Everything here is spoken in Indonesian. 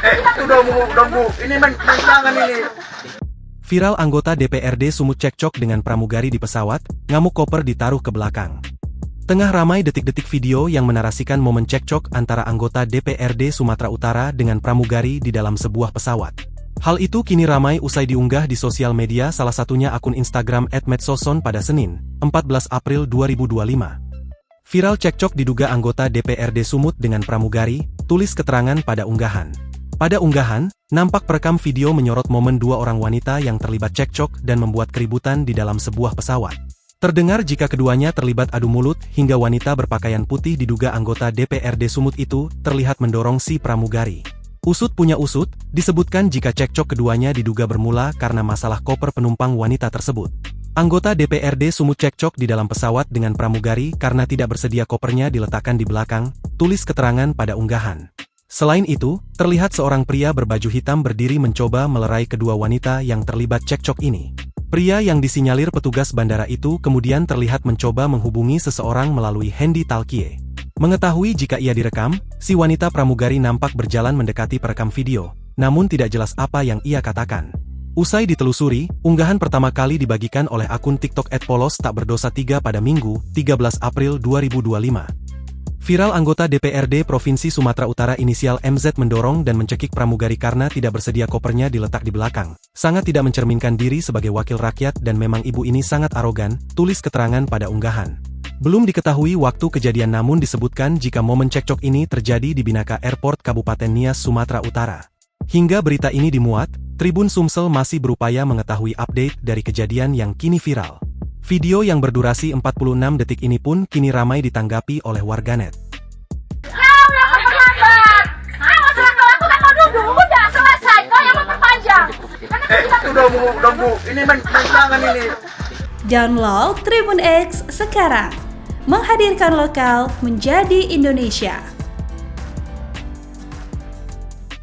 Udah bu, ini jangan ini. Viral anggota DPRD Sumut cekcok dengan pramugari di pesawat, ngamuk koper ditaruh ke belakang. Tengah ramai detik-detik video yang menarasikan momen cekcok antara anggota DPRD Sumatera Utara dengan pramugari di dalam sebuah pesawat. Hal itu kini ramai usai diunggah di sosial media, salah satunya akun Instagram @medsoson pada Senin, 14 April 2025. Viral cekcok diduga anggota DPRD Sumut dengan pramugari, tulis keterangan pada unggahan. Pada unggahan, nampak perekam video menyorot momen dua orang wanita yang terlibat cekcok dan membuat keributan di dalam sebuah pesawat. Terdengar jika keduanya terlibat adu mulut hingga wanita berpakaian putih diduga anggota DPRD Sumut itu terlihat mendorong si pramugari. Usut punya usut, disebutkan jika cekcok keduanya diduga bermula karena masalah koper penumpang wanita tersebut. Anggota DPRD Sumut cekcok di dalam pesawat dengan pramugari karena tidak bersedia kopernya diletakkan di belakang, tulis keterangan pada unggahan. Selain itu, terlihat seorang pria berbaju hitam berdiri mencoba melerai kedua wanita yang terlibat cekcok ini. Pria yang disinyalir petugas bandara itu kemudian terlihat mencoba menghubungi seseorang melalui handi talkie. Mengetahui jika ia direkam, si wanita pramugari nampak berjalan mendekati perekam video, namun tidak jelas apa yang ia katakan. Usai ditelusuri, unggahan pertama kali dibagikan oleh akun TikTok @polos_tak_berdosa3 pada Minggu, 13 April 2025. Viral anggota DPRD Provinsi Sumatera Utara inisial MZ mendorong dan mencekik pramugari karena tidak bersedia kopernya diletak di belakang. Sangat tidak mencerminkan diri sebagai wakil rakyat dan memang ibu ini sangat arogan, tulis keterangan pada unggahan. Belum diketahui waktu kejadian namun disebutkan jika momen cekcok ini terjadi di Binaka Airport Kabupaten Nias, Sumatera Utara. Hingga berita ini dimuat, Tribun Sumsel masih berupaya mengetahui update dari kejadian yang kini viral. Video yang berdurasi 46 detik ini pun kini ramai ditanggapi oleh warganet. Ya udah terlambat. Ayo silakan lakukan mau duduk. Udah selesai. Kau yang memperpanjang. Udah bu, ini jangan ini. Download Tribun X sekarang. Menghadirkan lokal menjadi Indonesia.